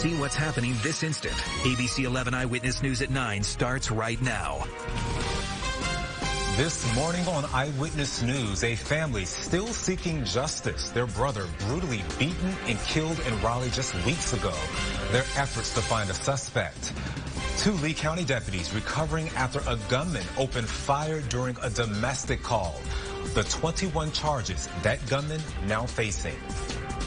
See what's happening this instant. ABC 11 Eyewitness News at 9 starts right now. This morning on Eyewitness News, a family still seeking justice. Their brother brutally beaten and killed in Raleigh just weeks ago. Their efforts to find a suspect. 2 Lee County deputies recovering after a gunman opened fire during a domestic call. The 21 charges that gunman now facing.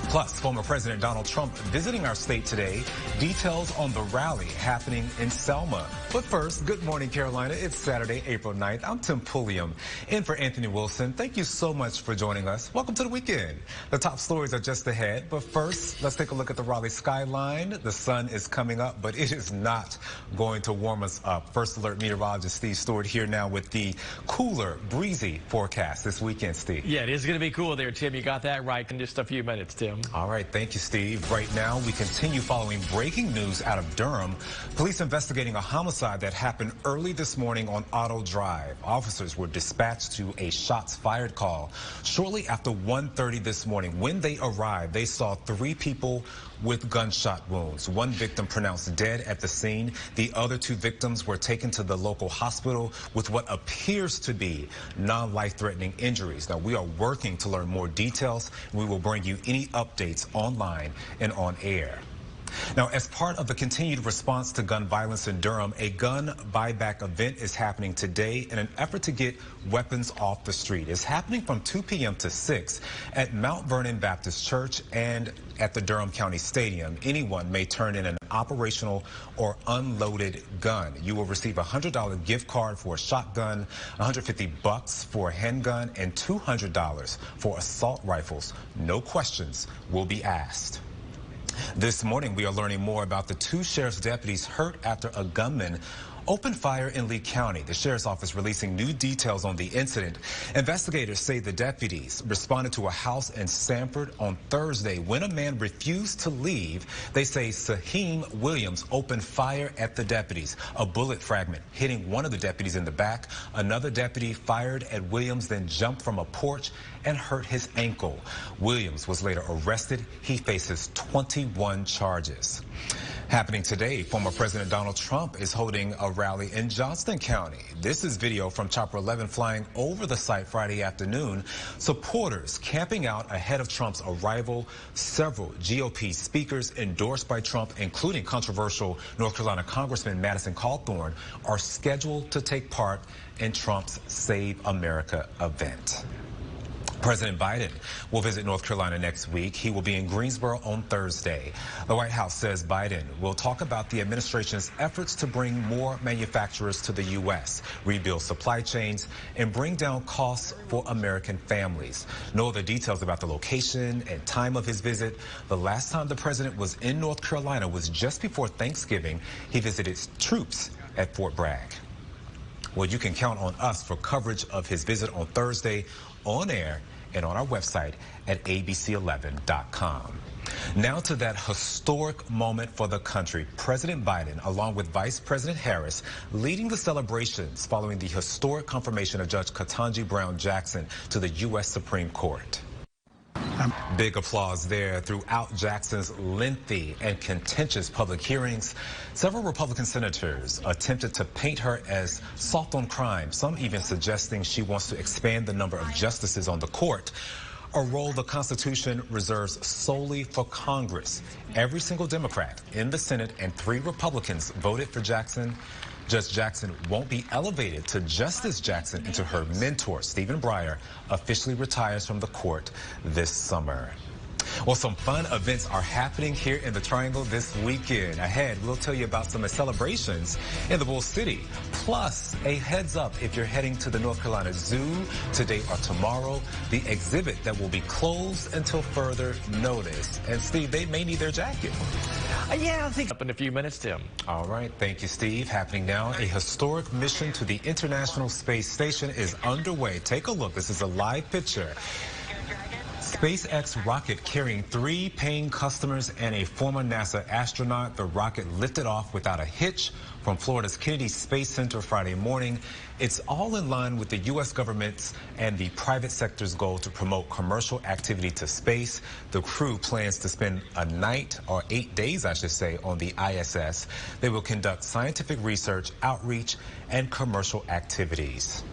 Plus, former President Donald Trump visiting our state today. Details on the rally happening in Selma. But first, good morning, Carolina. It's Saturday, April 9th. I'm Tim Pulliam, in for Anthony Wilson. Thank you so much for joining us. Welcome to the weekend. The top stories are just ahead. But first, let's take a look at the Raleigh Skyline. The sun is coming up, but it is not going to warm us up. First Alert meteorologist Stewart here now with the cooler, breezy forecast this weekend, Steve. Yeah, it is going to be cool there, Tim. You got that right in just a few minutes, Tim. All right, thank you, Steve. Right now, we continue following breaking news out of Durham. Police investigating a homicide that happened early this morning on Auto Drive. Officers were dispatched to a shots fired call shortly after 1:30 this morning. When they arrived, they saw 3 people with gunshot wounds. 1 victim pronounced dead at the scene. The other 2 victims were taken to the local hospital with what appears to be non-life-threatening injuries. Now, we are working to learn more details. We will bring you any updates online and on air. Now, as part of the continued response to gun violence in Durham, a gun buyback event is happening today in an effort to get weapons off the street. It's happening from 2 p.m. to 6 at Mount Vernon Baptist Church and at the Durham County Stadium. Anyone may turn in an operational or unloaded gun. You will receive a $100 gift card for a shotgun, $150 for a handgun, and $200 for assault rifles. No questions will be asked. This morning, we are learning more about the 2 sheriff's deputies hurt after a gunman opened fire in Lee County. The sheriff's office releasing new details on the incident. Investigators say the deputies responded to a house in Sanford on Thursday when a man refused to leave. They say Saheem Williams opened fire at the deputies. A bullet fragment hitting one of the deputies in the back. Another deputy fired at Williams, then jumped from a porch and hurt his ankle. Williams was later arrested. He faces 21 charges. Happening today, former President Donald Trump is holding a rally in Johnston County. This is video from Chopper 11 flying over the site Friday afternoon. Supporters camping out ahead of Trump's arrival. Several GOP speakers endorsed by Trump, including controversial North Carolina Congressman Madison Cawthorn, are scheduled to take part in Trump's Save America event. President Biden will visit North Carolina next week. He will be in Greensboro on Thursday. The White House says Biden will talk about the administration's efforts to bring more manufacturers to the U.S., rebuild supply chains, and bring down costs for American families. No other details about the location and time of his visit. The last time the president was in North Carolina was just before Thanksgiving. He visited troops at Fort Bragg. Well, you can count on us for coverage of his visit on Thursday on air and on our website at abc11.com. Now to that historic moment for the country. President Biden, along with Vice President Harris, leading the celebrations following the historic confirmation of Judge Ketanji Brown Jackson to the U.S. Supreme Court. Big applause there throughout Jackson's lengthy and contentious public hearings. Several Republican senators attempted to paint her as soft on crime, some even suggesting she wants to expand the number of justices on the court, a role the Constitution reserves solely for Congress. Every single Democrat in the Senate and 3 Republicans voted for Jackson. Judge Jackson won't be elevated to Justice Jackson until her mentor, Stephen Breyer, officially retires from the court this summer. Well, some fun events are happening here in the Triangle this weekend. Ahead, we'll tell you about some celebrations in the Bull City. Plus, a heads up if you're heading to the North Carolina Zoo today or tomorrow, the exhibit that will be closed until further notice. And Steve, they may need their jacket. Yeah, I think up in a few minutes, Tim. All right. Thank you, Steve. Happening now, a historic mission to the International Space Station is underway. Take a look. This is a live picture. SpaceX rocket carrying 3 paying customers and a former NASA astronaut. The rocket lifted off without a hitch from Florida's Kennedy Space Center Friday morning. It's all in line with the U.S. government's and the private sector's goal to promote commercial activity to space. The crew plans to spend a night, or 8 days, I should say, on the ISS. They will conduct scientific research, outreach, and commercial activities.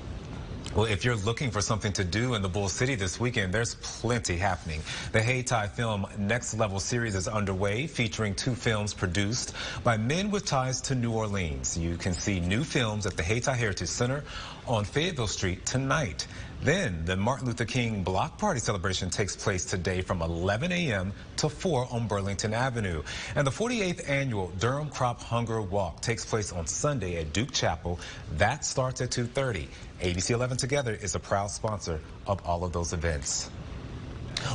Well, if you're looking for something to do in the Bull City this weekend, there's plenty happening. The Hayti Film Next Level series is underway, featuring 2 films produced by men with ties to New Orleans. You can see new films at the Hayti Heritage Center on Fayetteville Street tonight. Then the Martin Luther King Block Party celebration takes place today from 11 a.m. to 4 on Burlington Avenue. And the 48th annual Durham Crop Hunger Walk takes place on Sunday at Duke Chapel. That starts at 2:30. ABC 11 Together is a proud sponsor of all of those events.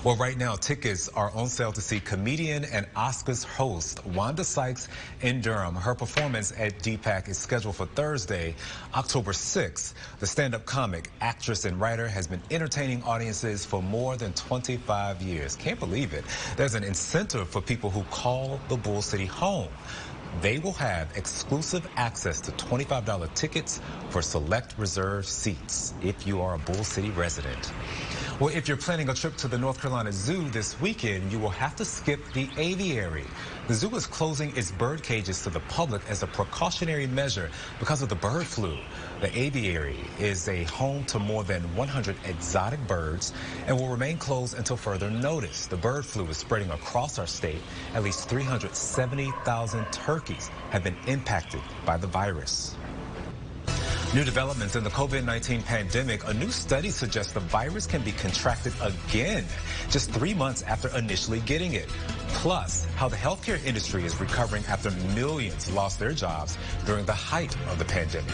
Well, right now, tickets are on sale to see comedian and Oscars host Wanda Sykes in Durham. Her performance at DPAC is scheduled for Thursday, October 6th. The stand-up comic, actress, and writer has been entertaining audiences for more than 25 years. Can't believe it. There's an incentive for people who call the Bull City home. They will have exclusive access to $25 tickets for select reserved seats if you are a Bull City resident. Well, if you're planning a trip to the North Carolina Zoo this weekend, you will have to skip the aviary. The zoo is closing its bird cages to the public as a precautionary measure because of the bird flu. The aviary is a home to more than 100 exotic birds and will remain closed until further notice. The bird flu is spreading across our state. At least 370,000 turkeys have been impacted by the virus. New developments in the COVID-19 pandemic. A new study suggests the virus can be contracted again just 3 months after initially getting it. Plus, how the healthcare industry is recovering after millions lost their jobs during the height of the pandemic.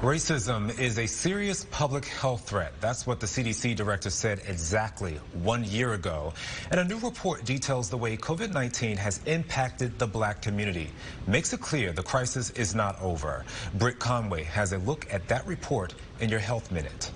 Racism is a serious public health threat. That's what the CDC director said exactly 1 year ago. And a new report details the way COVID-19 has impacted the black community. Makes it clear the crisis is not over. Britt Conway has a look at that report in your Health Minute.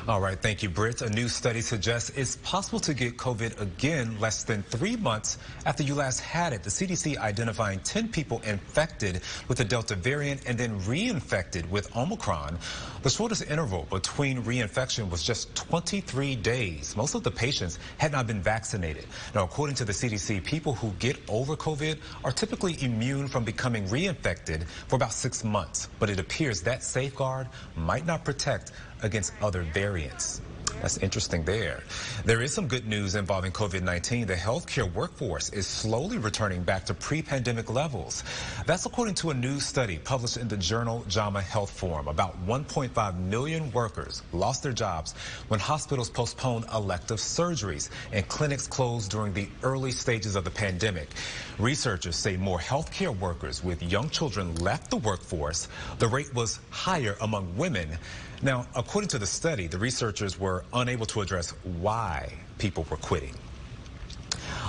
All right, thank you, Britt. A new study suggests it's possible to get COVID again less than 3 months after you last had it. The CDC identifying 10 people infected with the Delta variant and then reinfected with Omicron. The shortest interval between reinfection was just 23 days. Most of the patients had not been vaccinated. Now, according to the CDC, people who get over COVID are typically immune from becoming reinfected for about 6 months. But it appears that safeguard might not protect against other variants. That's interesting there. There is some good news involving COVID-19. The healthcare workforce is slowly returning back to pre-pandemic levels. That's according to a new study published in the journal JAMA Health Forum. About 1.5 million workers lost their jobs when hospitals postponed elective surgeries and clinics closed during the early stages of the pandemic. Researchers say more healthcare workers with young children left the workforce. The rate was higher among women. Now, according to the study, the researchers were unable to address why people were quitting.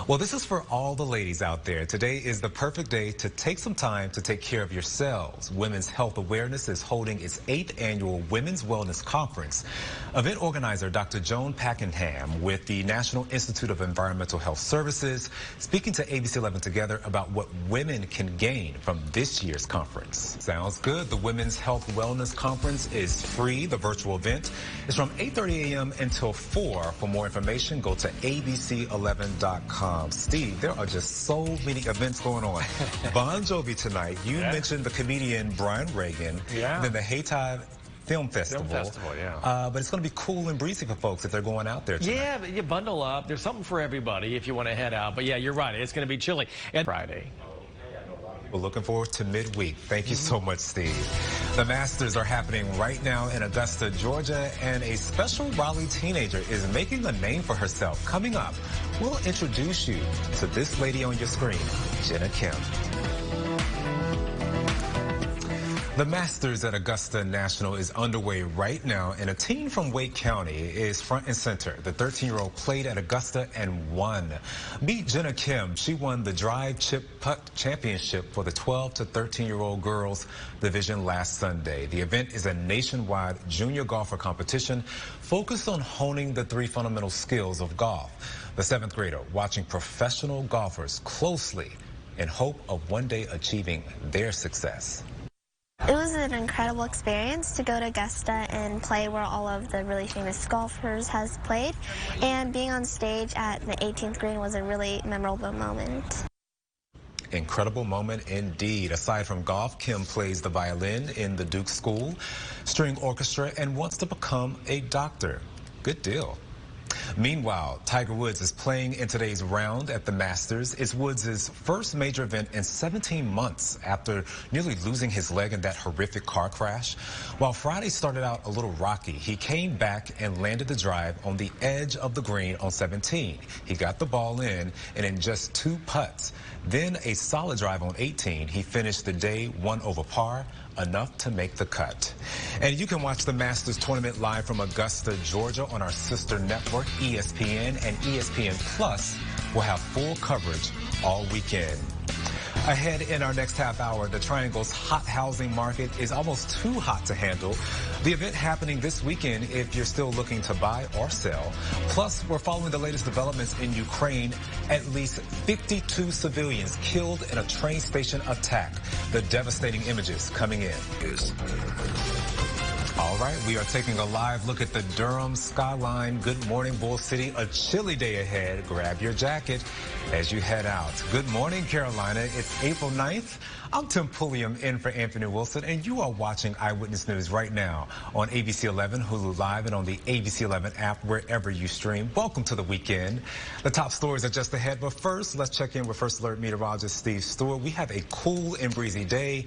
Well, this is for all the ladies out there. Today is the perfect day to take some time to take care of yourselves. Women's Health Awareness is holding its 8th annual Women's Wellness Conference. Event organizer Dr. Joan Packenham with the National Institute of Environmental Health Services speaking to ABC 11 Together about what women can gain from this year's conference. Sounds good. The Women's Health Wellness Conference is free. The virtual event is from 8:30 a.m. until 4. For more information, go to abc11.com. Steve, there are just so many events going on. Bon Jovi tonight. You mentioned the comedian Brian Reagan. Yeah. And then the Hayti Film Festival. But it's going to be cool and breezy for folks if they're going out there tonight. Yeah, but you bundle up. There's something for everybody if you want to head out. But yeah, you're right. It's going to be chilly. And Friday. We're looking forward to midweek. Thank you so much, Steve. The Masters are happening right now in Augusta, Georgia, and a special Raleigh teenager is making a name for herself. Coming up, we'll introduce you to this lady on your screen, Jenna Kim. The Masters at Augusta National is underway right now, and a teen from Wake County is front and center. The 13-year-old played at Augusta and won. Meet Jenna Kim. She won the Drive Chip Putt Championship for the 12 to 13-year-old girls division last Sunday. The event is a nationwide junior golfer competition focused on honing the three fundamental skills of golf. The seventh grader watching professional golfers closely in hope of one day achieving their success. It was an incredible experience to go to Augusta and play where all of the really famous golfers has played, and being on stage at the 18th green was a really memorable moment. Incredible moment indeed. Aside from golf, Kim plays the violin in the Duke School String Orchestra and wants to become a doctor. Good deal. Meanwhile, Tiger Woods is playing in today's round at the Masters. It's Woods' first major event in 17 months after nearly losing his leg in that horrific car crash. While Friday started out a little rocky, he came back and landed the drive on the edge of the green on 17. He got the ball in, and in just 2 putts. Then a solid drive on 18. He finished the day 1 over par, enough to make the cut. And you can watch the Masters tournament live from Augusta, Georgia on our sister network, ESPN, and ESPN Plus will have full coverage all weekend. Ahead in our next half hour, the Triangle's hot housing market is almost too hot to handle. The event happening this weekend if you're still looking to buy or sell. Plus, we're following the latest developments in Ukraine. At least 52 civilians killed in a train station attack. The devastating images coming in. All right, we are taking a live look at the Durham Skyline. Good morning, Bull City. A chilly day ahead. Grab your jacket as you head out. Good morning, Carolina. It's April 9th. I'm Tim Pulliam in for Anthony Wilson, and you are watching Eyewitness News right now on ABC 11, Hulu Live, and on the ABC 11 app wherever you stream. Welcome to the weekend. The top stories are just ahead, but first, let's check in with First Alert meteorologist Steve Stewart. We have a cool and breezy day.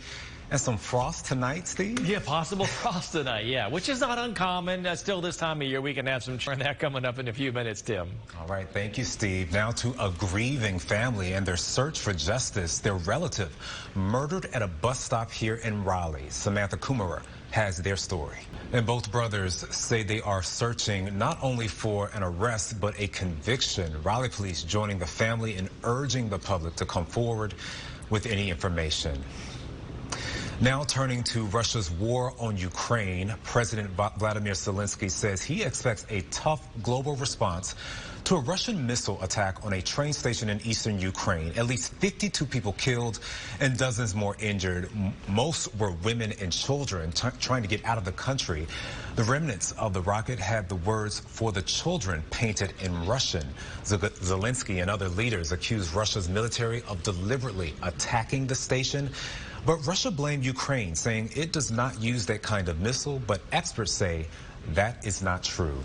And some frost tonight, Steve? Yeah, possible frost tonight, yeah, which is not uncommon. Still this time of year, we can have some that coming up in a few minutes, Tim. All right, thank you, Steve. Now to a grieving family and their search for justice. Their relative murdered at a bus stop here in Raleigh. Samantha Kummerer has their story. And both brothers say they are searching not only for an arrest, but a conviction. Raleigh police joining the family and urging the public to come forward with any information. Now turning to Russia's war on Ukraine, President Vladimir Zelensky says he expects a tough global response to a Russian missile attack on a train station in eastern Ukraine. At least 52 people killed and dozens more injured. Most were women and children trying to get out of the country. The remnants of the rocket had the words "for the children" painted in Russian. Zelensky and other leaders accused Russia's military of deliberately attacking the station. But Russia blamed Ukraine, saying it does not use that kind of missile, but experts say that is not true.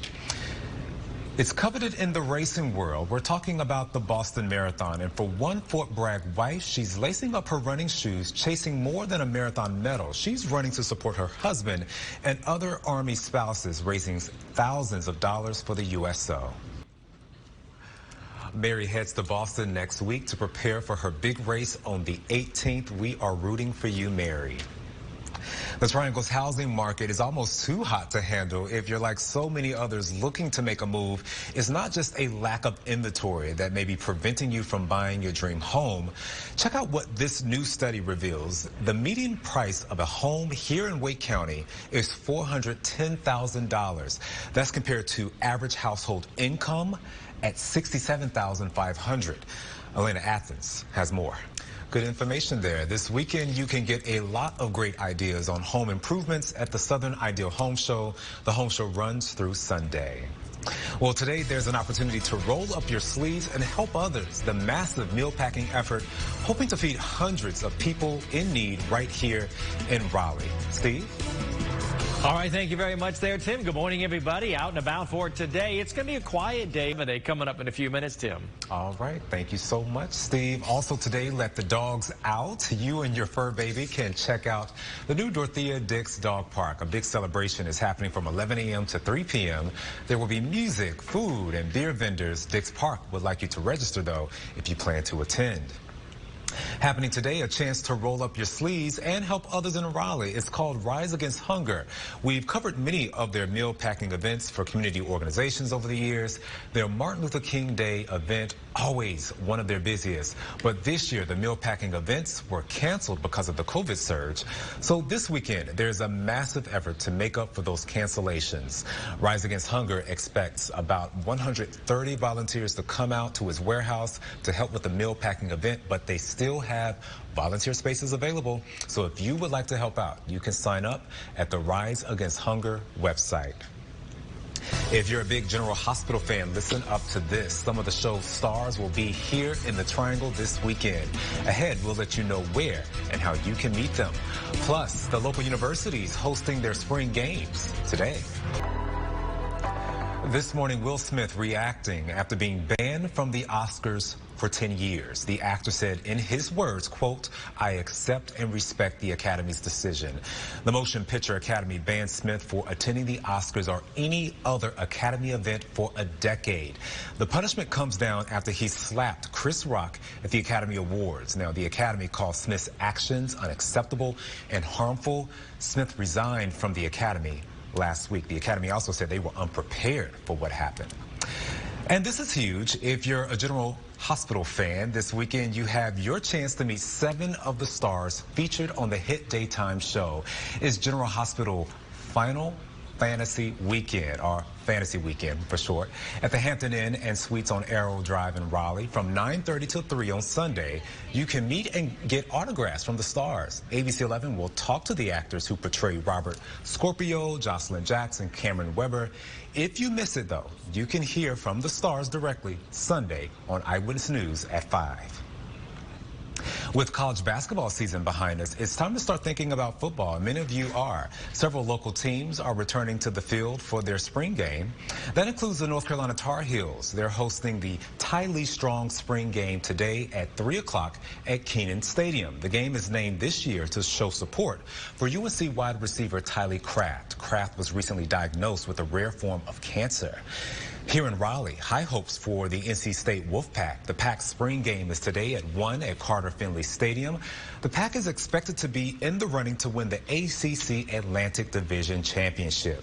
It's coveted in the racing world. We're talking about the Boston Marathon. And for one Fort Bragg wife, she's lacing up her running shoes, chasing more than a marathon medal. She's running to support her husband and other Army spouses, raising thousands of dollars for the USO. Mary heads to Boston next week to prepare for her big race on the 18th. We are rooting for you, Mary. The Triangle's housing market is almost too hot to handle. If you're like so many others looking to make a move, it's not just a lack of inventory that may be preventing you from buying your dream home. Check out what this new study reveals. The median price of a home here in Wake County is $410,000. That's compared to average household income at $67,500. Elena Athens has more. Good information there. This weekend, you can get a lot of great ideas on home improvements at the Southern Ideal Home Show. The home show runs through Sunday. Well, today there's an opportunity to roll up your sleeves and help others. The massive meal packing effort, hoping to feed hundreds of people in need right here in Raleigh. Steve? All right, thank you very much there, Tim. Good morning, everybody. Out and about for today. It's going to be a quiet day, but they coming up in a few minutes, Tim. All right, thank you so much, Steve. Also today, let the dogs out. You and your fur baby can check out the new Dorothea Dix Dog Park. A big celebration is happening from 11 a.m. to 3 p.m. There will be music, food, and beer vendors. Dix Park would like you to register, though, if you plan to attend. Happening today, a chance to roll up your sleeves and help others in Raleigh. It's called Rise Against Hunger. We've covered many of their meal packing events for community organizations over the years. Their Martin Luther King Day event, always one of their busiest. But this year, the meal packing events were canceled because of the COVID surge. So this weekend, there's a massive effort to make up for those cancellations. Rise Against Hunger expects about 130 volunteers to come out to his warehouse to help with the meal packing event, but they still have volunteer spaces available. So if you would like to help out, you can sign up at the Rise Against Hunger website. If you're a big General Hospital fan, listen up to this. Some of the show's stars will be here in the Triangle this weekend. Ahead, we'll let you know where and how you can meet them. Plus, the local universities hosting their spring games today. This morning, Will Smith reacting after being banned from the Oscars for 10 years. The actor said in his words, quote, "I accept and respect the Academy's decision." The Motion Picture Academy banned Smith for attending the Oscars or any other Academy event for a decade. The punishment comes down after he slapped Chris Rock at the Academy Awards. Now, the Academy called Smith's actions unacceptable and harmful. Smith resigned from the Academy last week. The Academy also said they were unprepared for what happened. And this is huge. If you're a General Hospital fan, this weekend you have your chance to meet 7 of the stars featured on the hit daytime show. It's General Hospital Final Fantasy Weekend, or Fantasy Weekend for short, at the Hampton Inn and Suites on Arrow Drive in Raleigh from 9:30 till 3 on Sunday. You can meet and get autographs from the stars. ABC 11 will talk to the actors who portray Robert Scorpio, Jocelyn Jackson, Cameron Weber. If you miss it, though, you can hear from the stars directly Sunday on Eyewitness News at 5. With college basketball season behind us, it's time to start thinking about football, and many of you are. Several local teams are returning to the field for their spring game. That includes the North Carolina Tar Heels. They're hosting the Ty Lee Strong spring game today at 3 o'clock at Keenan Stadium. The game is named this year to show support for UNC wide receiver Tylee Craft. Craft was recently diagnosed with a rare form of cancer. Here in Raleigh, high hopes for the NC State Wolfpack. The Pack's spring game is today at 1 at Carter Finley Stadium. The Pack is expected to be in the running to win the ACC Atlantic Division Championship.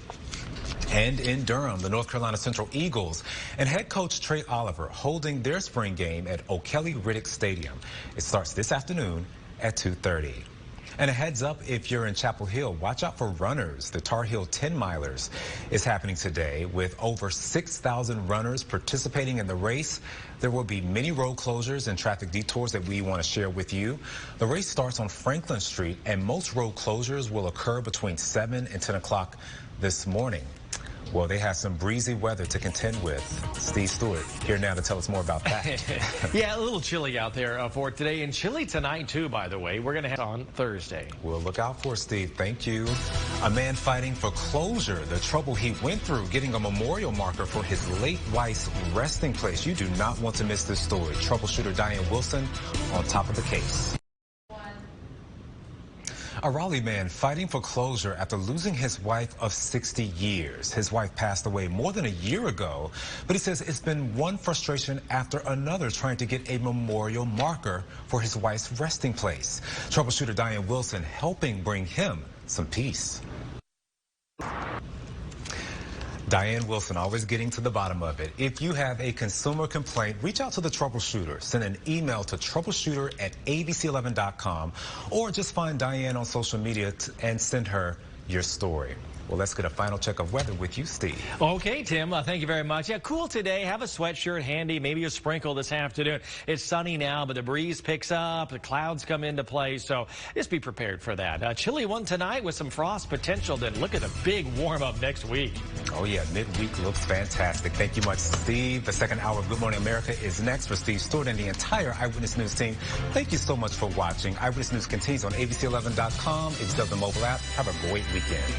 And in Durham, the North Carolina Central Eagles and head coach Trey Oliver holding their spring game at O'Kelly Riddick Stadium. It starts this afternoon at 2:30. And a heads up, if you're in Chapel Hill, watch out for runners. The Tar Heel 10-milers is happening today with over 6,000 runners participating in the race. There will be many road closures and traffic detours that we want to share with you. The race starts on Franklin Street, and most road closures will occur between 7 and 10 o'clock this morning. Well, they have some breezy weather to contend with. Steve Stewart here now to tell us more about that. Yeah, a little chilly out there for today, and chilly tonight, too, by the way. We're going to head on Thursday. We'll look out for Steve. Thank you. A man fighting for closure, the trouble he went through getting a memorial marker for his late wife's resting place. You do not want to miss this story. Troubleshooter Diane Wilson on top of the case. A Raleigh man fighting for closure after losing his wife of 60 years. His wife passed away more than a year ago, but he says it's been one frustration after another trying to get a memorial marker for his wife's resting place. Troubleshooter Diane Wilson helping bring him some peace. Diane Wilson, always getting to the bottom of it. If you have a consumer complaint, reach out to the troubleshooter. Send an email to troubleshooter@abc11.com or just find Diane on social media and send her your story. Well, let's get a final check of weather with you, Steve. Okay, Tim, thank you very much. Yeah, cool today. Have a sweatshirt handy, maybe a sprinkle this afternoon. It's sunny now, but the breeze picks up, the clouds come into play, so just be prepared for that. Chilly one tonight with some frost potential. Then look at the big warm-up next week. Oh, yeah, midweek looks fantastic. Thank you much, Steve. The second hour of Good Morning America is next for Steve Stewart and the entire Eyewitness News team. Thank you so much for watching. Eyewitness News continues on abc11.com, ABC11 mobile app. Have a great weekend.